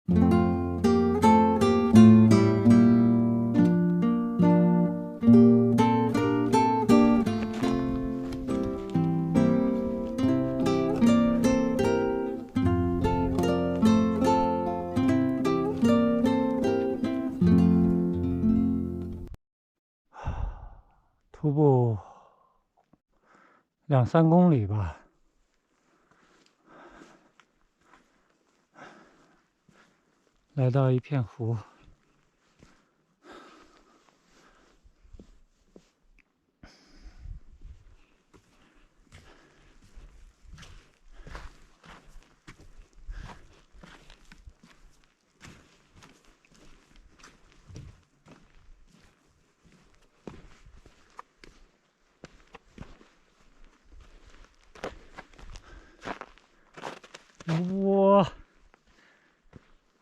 徒步2-3公里吧，来到一片湖。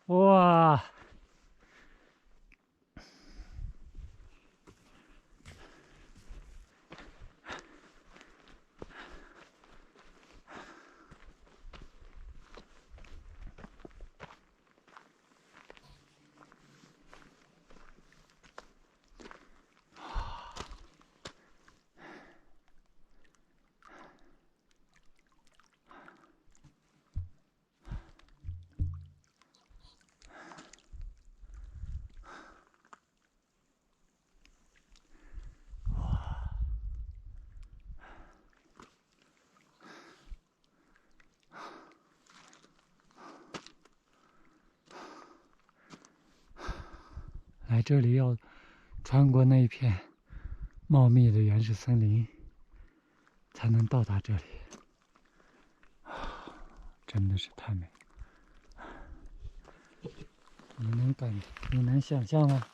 哇！来这里要穿过那一片茂密的原始森林，才能到达这里。真的是太美！你能想象吗？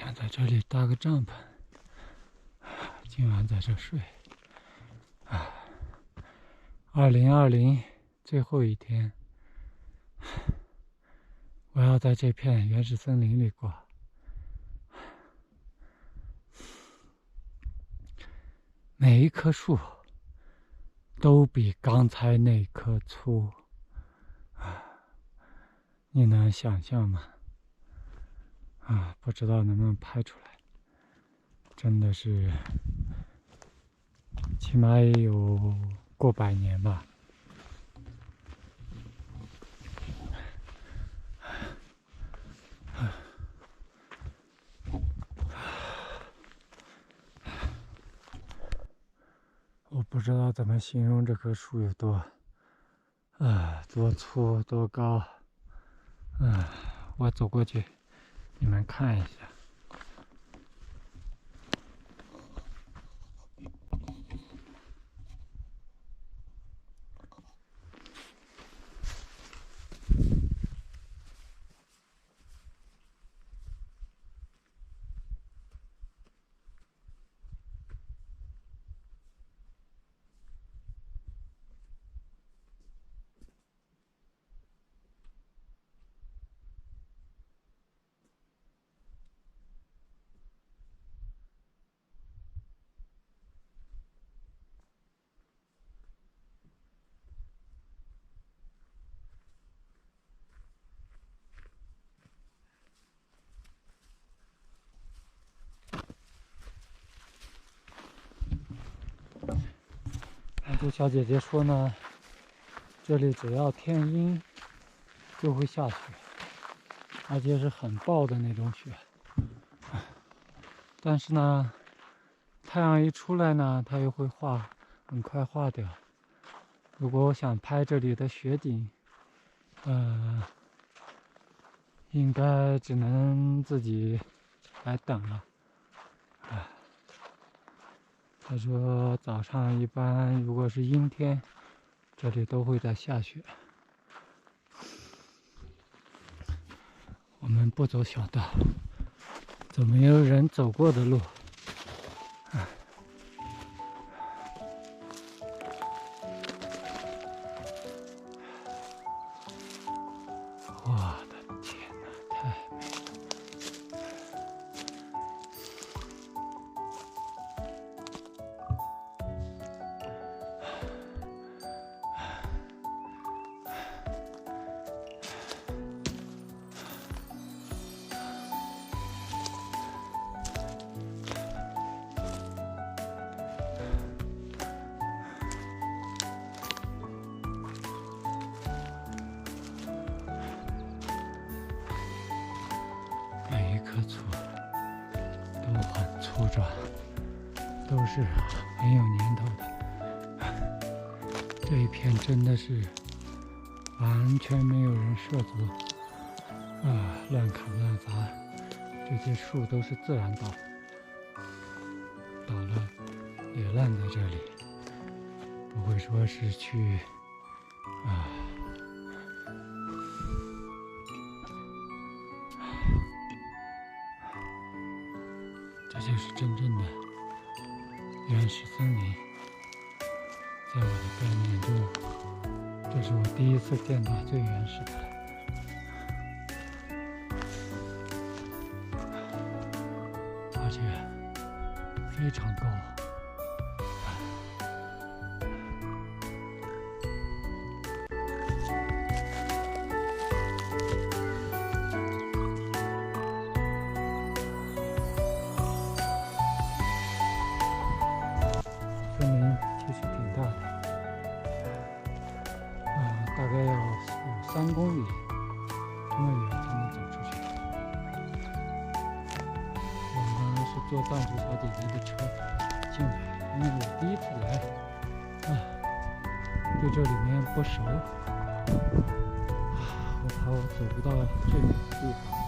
想在这里搭个帐篷，今晚在这睡。2020最后一天，我要在这片原始森林里过。每一棵树都比刚才那棵粗，你能想象吗？不知道能不能拍出来，真的是起码也有过100年吧。我不知道怎么形容这棵树有多粗多高。我走过去，你们看一下。藏族小姐姐说呢，这里只要天阴就会下雪，而且是很暴的那种雪。但是呢，太阳一出来呢，它又会很快化掉。如果我想拍这里的雪景，应该只能自己来等了。他说早上一般如果是阴天，这里都会在下雪。我们不走小道，走没有人走过的路。我的天哪，太美了！每一棵树都很粗壮，都是很有年头的。这一片真的是完全没有人涉足，乱砍乱砸，这些树都是自然倒，倒了也烂在这里，不会说是去这就是真正的原始森林。在我的概念中，这是我第一次见到最原始的了。而且非常高。森林其实挺大的，大概要有3公里这么远才能走出去。我们刚刚是坐藏族小姐姐的车进来，因为我第一次来，对这里面不熟，我怕我走不到最美的地方。